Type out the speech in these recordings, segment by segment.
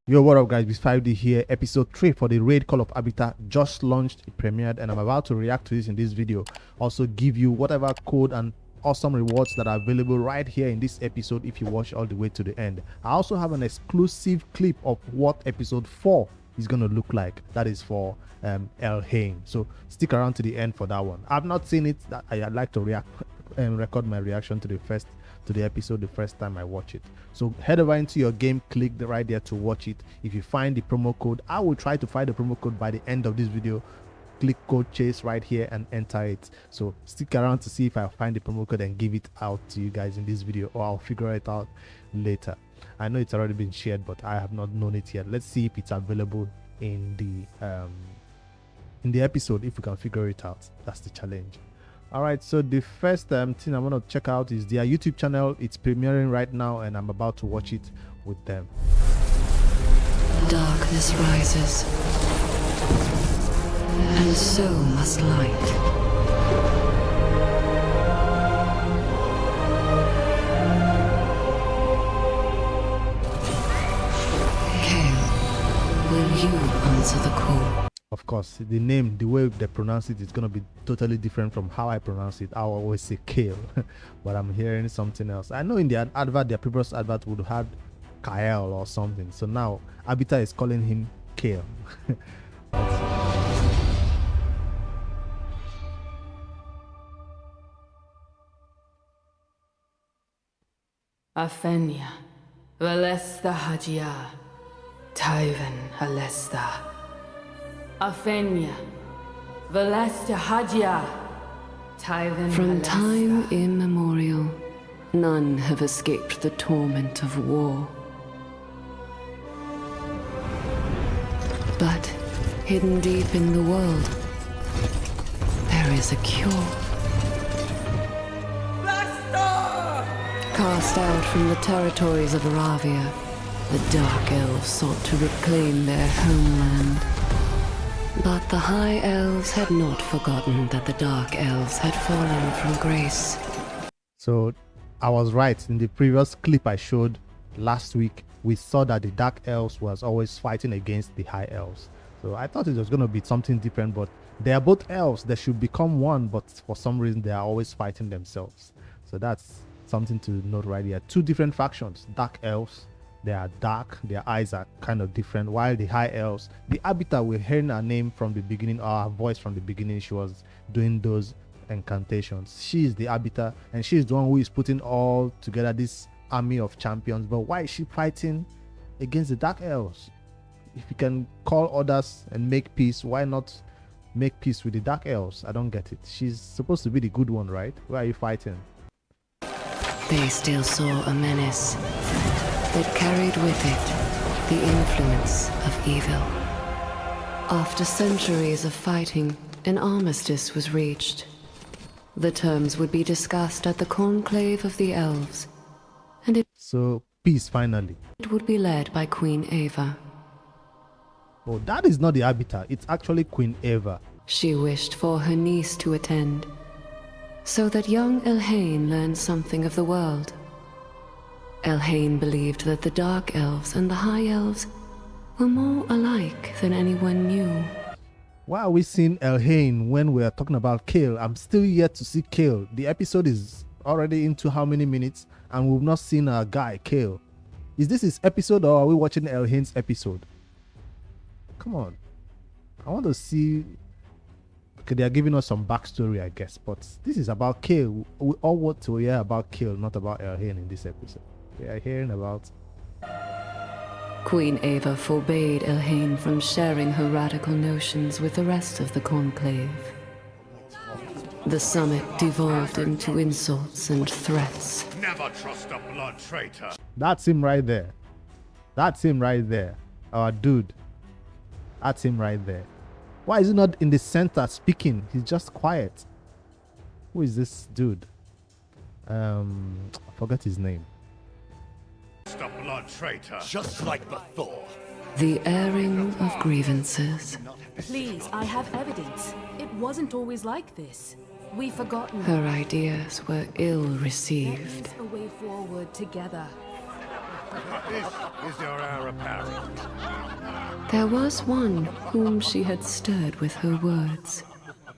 Yo, what up guys, it's 5D here. Episode 3 for the raid Call of Arbiter just launched, it premiered, and I'm about to react to this in this video. Also give you whatever code and awesome rewards that are available right here in this episode if you watch all the way to the end. I also have an exclusive clip of what episode 4 is going to look like. That is for Elhain. So stick around to the end for that one. I've not seen it. I'd like to react and record my reaction to the episode the first time I watch it. So head over into your game, click right there to watch it. If you find the promo code, I will try to find the promo code by the end of this video. Click code chase right here and enter it. So stick around to see if I find the promo code and give it out to you guys in this video, or I'll figure it out later. I know it's already been shared, but I have not known it yet. Let's see if it's available in the episode, if we can figure it out. That's the challenge. All right, so the first thing I want to check out is their YouTube channel. It's premiering right now and I'm about to watch it with them. Darkness rises, and so must light. Kael, will you answer the call? Of course, the name, the way they pronounce it is going to be totally different from how I pronounce it. I always say Kael, but I'm hearing something else. I know in their advert, their previous advert would have had Kael or something. So now Arbiter is calling him Kael. Afenia, Valesta Hajia, Taivan Halesta. Afenia, Valesta Hajia, Taivan From Halesta. time immemorial, none have escaped the torment of war. But hidden deep in the world, there is a cure. Cast out from the territories of Aravia, the Dark Elves sought to reclaim their homeland. But the High Elves had not forgotten that the Dark Elves had fallen from grace. So I was right. In the previous clip I showed last week, we saw that the Dark Elves was always fighting against the High Elves. So I thought it was going to be something different, but they are both elves. They should become one, but for some reason they are always fighting themselves. So that's something to note right here. Two different factions. Dark Elves, they are dark, their eyes are kind of different, while the High Elves, the Arbiter, we're hearing her name from the beginning, or her voice from the beginning. She was doing those incantations. She is the Arbiter, and she is the one who is putting all together this army of champions. But why is she fighting against the Dark Elves? If you can call others and make peace, why not make peace with the Dark Elves? I don't get it. She's supposed to be the good one, right? Why are you fighting? They still saw a menace that carried with it the influence of evil. After centuries of fighting, an armistice was reached. The terms would be discussed at the conclave of the elves, and So peace finally. it would be led by Queen Ava. Oh, that is not the Arbiter. It's actually Queen Ava. She wished for her niece to attend, so that young Elhain learned something of the world. Elhain believed that the Dark Elves and the High Elves were more alike than anyone knew. Why are we seeing Elhain when we are talking about Kael? I'm still yet to see Kael. The episode is already into how many minutes, and we've not seen our guy Kael. Is this his episode, or are we watching Elhain's episode? Come on, I want to see. Okay, they are giving us some backstory, I guess, but this is about Kael. We all want to hear about Kael, not about Elhain in this episode. We are hearing about. Queen Ava forbade Elhain from sharing her radical notions with the rest of the conclave. The summit devolved into insults and threats. Never trust a blood traitor. That's him right there. That's him right there. Our dude. That's him right there. Why is he not in the center speaking? He's just quiet. Who is this dude? I forgot his name. A blood traitor. Just like before. The airing of grievances. Please, I have evidence. It wasn't always like this. We've forgotten. Her ideas were ill received. A way forward together. This is your hour apparent. There was one whom she had stirred with her words.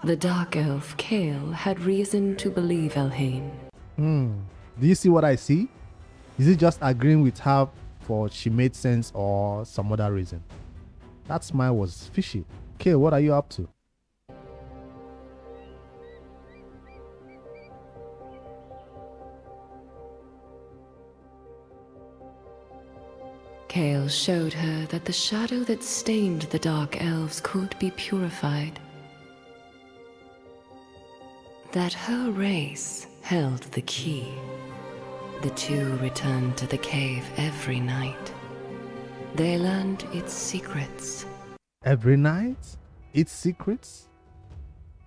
The dark elf Kael had reason to believe Elhain. Do you see what I see? Is it just agreeing with her for she made sense or some other reason? That smile was fishy. Kael, what are you up to? Kael showed her that the shadow that stained the dark elves could be purified. That her race held the key. The two returned to the cave every night. They learned its secrets. Every night? Its secrets?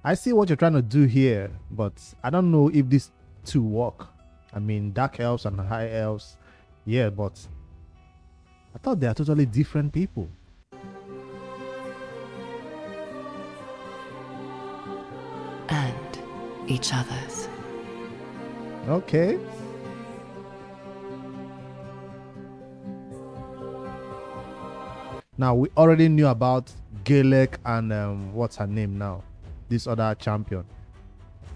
I see what you're trying to do here, but I don't know if these two work. I mean, dark elves and high elves, yeah, but I thought they are totally different people. And each other's. Okay. Now, we already knew about Galek and what's her name now? This other champion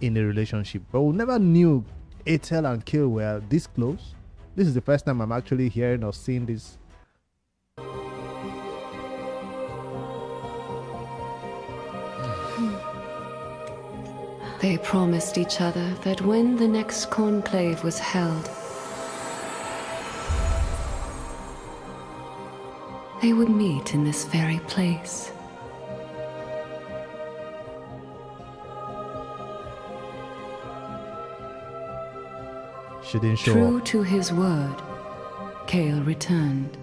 in a relationship. But we never knew Atel and Kael were this close. This is the first time I'm actually hearing or seeing this. They promised each other that when the next conclave was held, they would meet in this very place. She didn't show True up. to his word, Kael returned.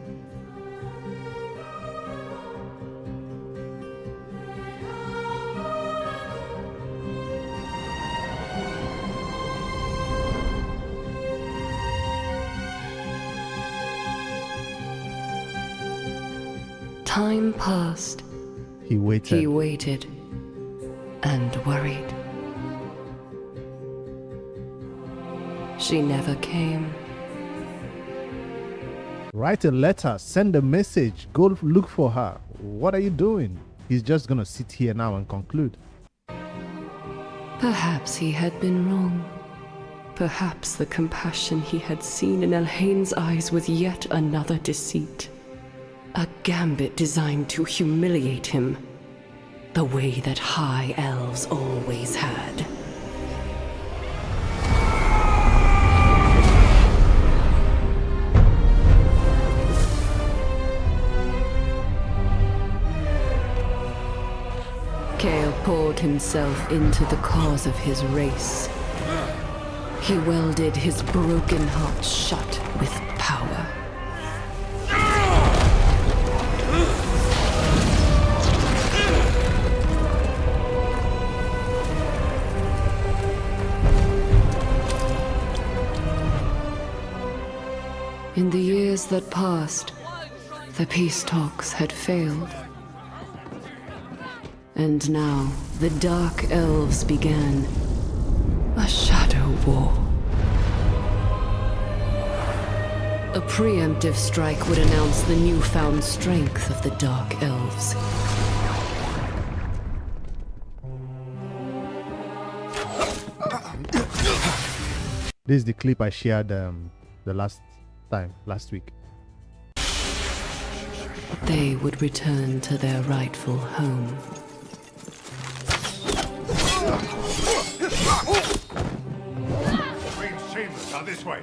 Time passed. He waited. He waited and worried. She never came. Write a letter, send a message, go look for her. What are you doing? He's just gonna sit here now and conclude. Perhaps he had been wrong. Perhaps the compassion he had seen in Elhain's eyes was yet another deceit. A gambit designed to humiliate him, the way that high elves always had. Kael poured himself into the cause of his race. He welded his broken heart shut with power. In the years that passed, the peace talks had failed. And now, the Dark Elves began a shadow war. A preemptive strike would announce the newfound strength of the Dark Elves. This is the clip I shared the last week. They would return to their rightful home. Queen's chambers are this way.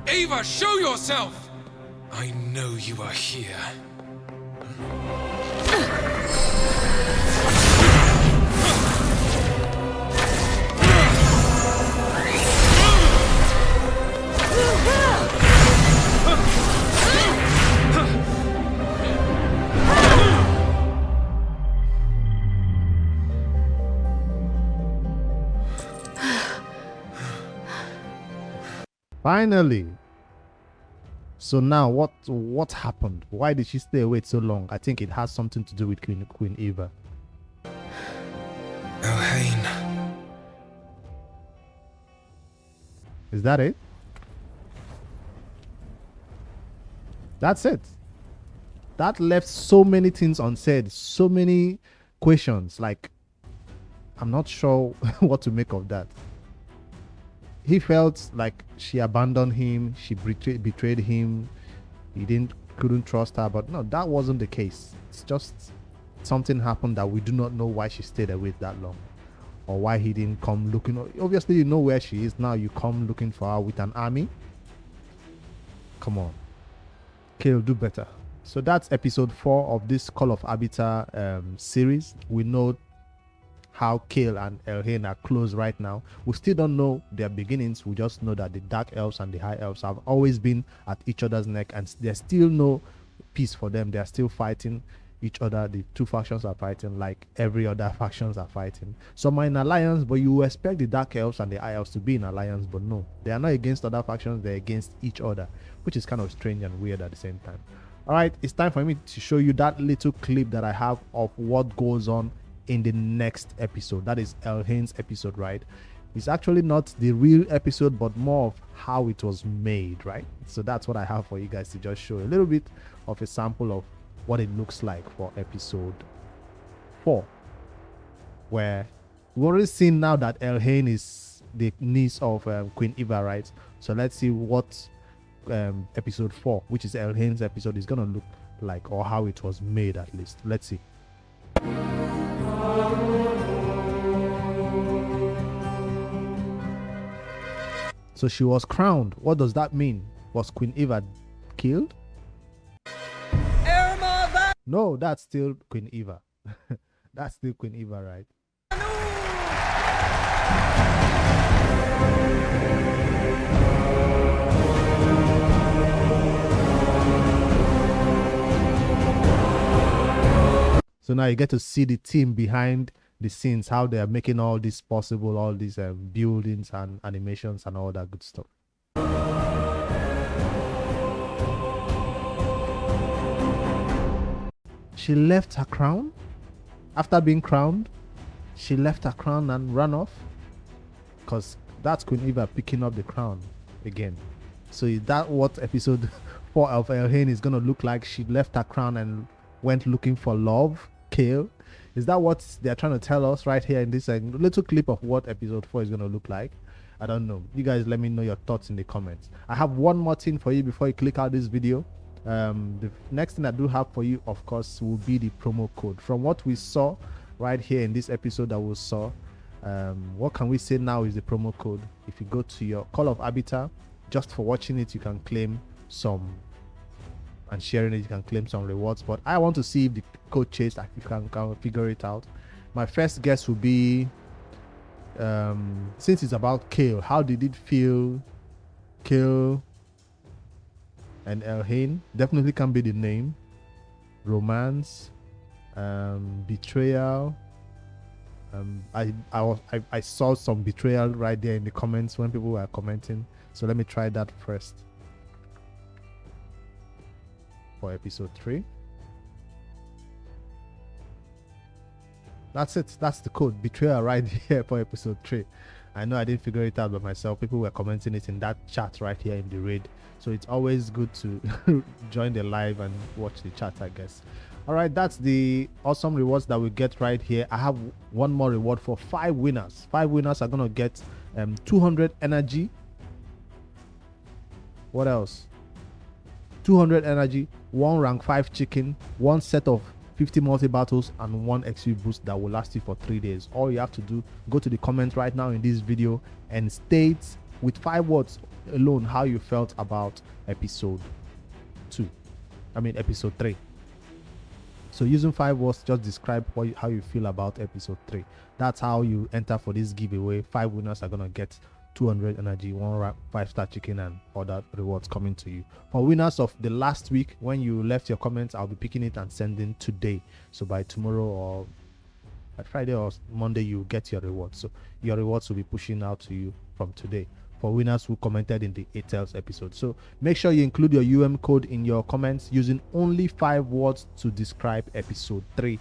Ava, show yourself! I know you are here. Finally. So now what happened? Why did she stay away so long? I think it has something to do with Queen Eva. Elhain. Is that it? That's it. That left so many things unsaid, so many questions. Like, I'm not sure what to make of that. He felt like she abandoned him, she betrayed him, couldn't trust her, but no, that wasn't the case. It's just something happened that we do not know why she stayed away that long, or why he didn't come looking. Obviously, you know where she is now. You come looking for her with an army. Come on, Kael, do better. So that's episode 4 of this Call of Arbiter series. We know how Kael and Elhain are close right now. We still don't know their beginnings. We just know that the Dark Elves and the High Elves have always been at each other's neck, and there's still no peace for them. They are still fighting each other. The two factions are fighting like every other factions are fighting. Some are in alliance, but you expect the Dark Elves and the High Elves to be in alliance, but no, they are not against other factions. They're against each other, which is kind of strange and weird at the same time. All right, it's time for me to show you that little clip that I have of what goes on in the next episode. That is Elhain's episode, right? It's actually not the real episode, but more of how it was made, right? So that's what I have for you guys to just show a little bit of a sample of what it looks like for episode 4, where we've already seen now that Elhain is the niece of Queen Eva, right? So let's see what episode 4, which is Elhain's episode, is gonna look like, or how it was made at least. Let's see. So she was crowned. What does that mean? Was Queen Eva killed? No, that's still Queen Eva. That's still Queen Eva, right? So now you get to see the team behind the scenes, how they are making all this possible, all these buildings and animations and all that good stuff. She left her crown after being crowned. She left her crown and ran off, because that's Queen Eva picking up the crown again. So is that what episode 4 of Elhain is gonna look like? She left her crown and went looking for love. Kael, is that what they're trying to tell us right here in this little clip of what episode 4 is going to look like? I don't know. You guys let me know your thoughts in the comments. I have one more thing for you before you click out this video. The next thing I do have for you, of course, will be the promo code. From what we saw right here in this episode that we saw, what can we say now is the promo code? If you go to your Call of Arbiter, just for watching it, you can claim some, and sharing it, you can claim some rewards. But I want to see if the code changed, like you can figure it out. My first guess would be, since it's about Kael, how did it feel? Kael and Elhain definitely can be the name. Romance, betrayal. I saw some betrayal right there in the comments when people were commenting. So let me try that first. For episode 3, that's it. That's the code, betrayal, right here for episode 3. I know I didn't figure it out by myself. People were commenting it in that chat right here in the raid, so it's always good to join the live and watch the chat, I guess. All right, that's the awesome rewards that we get right here. I have one more reward for 5 winners. 5 winners are gonna get 200 energy. What else? 200 energy, 1 rank 5 chicken, 1 set of 50 multi-battles, and 1 XP boost that will last you for 3 days. All you have to do, go to the comment right now in this video and state with 5 words alone how you felt about episode 3. So using 5 words, just describe how you feel about episode 3. That's how you enter for this giveaway. 5 winners are gonna get 200 energy, 1 5-star chicken, and other rewards coming to you. For winners of the last week, when you left your comments, I'll be picking it and sending today. So by tomorrow or by Friday or Monday, you get your rewards. So your rewards will be pushing out to you from today for winners who commented in the Elves episode. So make sure you include your code in your comments using only 5 words to describe episode 3,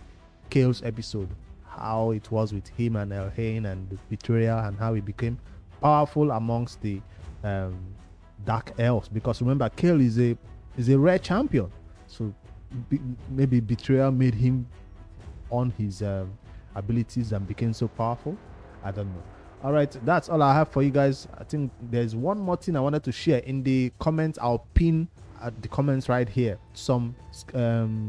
Kael's episode, how it was with him and Elhain and the betrayal, and how he became powerful amongst the dark elves, because remember Kael is a rare champion, so maybe betrayal made him on his abilities and became so powerful. I don't know. All right, that's all I have for you guys. I think there's one more thing I wanted to share in the comments. I'll pin at the comments right here some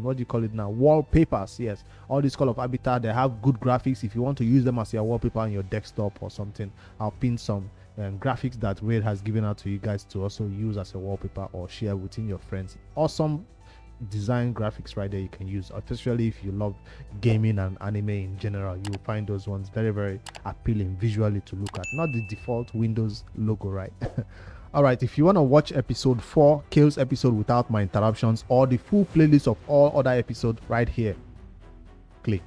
what do you call it now, wallpapers. Yes, all these Call of Arbiter, they have good graphics. If you want to use them as your wallpaper on your desktop or something, I'll pin some graphics that Raid has given out to you guys to also use as a wallpaper or share within your friends. Awesome design graphics right there you can use, especially if you love gaming and anime in general. You will find those ones very, very appealing visually to look at, not the default Windows logo, right? All right, if you want to watch episode 4, Kael's episode, without my interruptions, or the full playlist of all other episodes right here, click.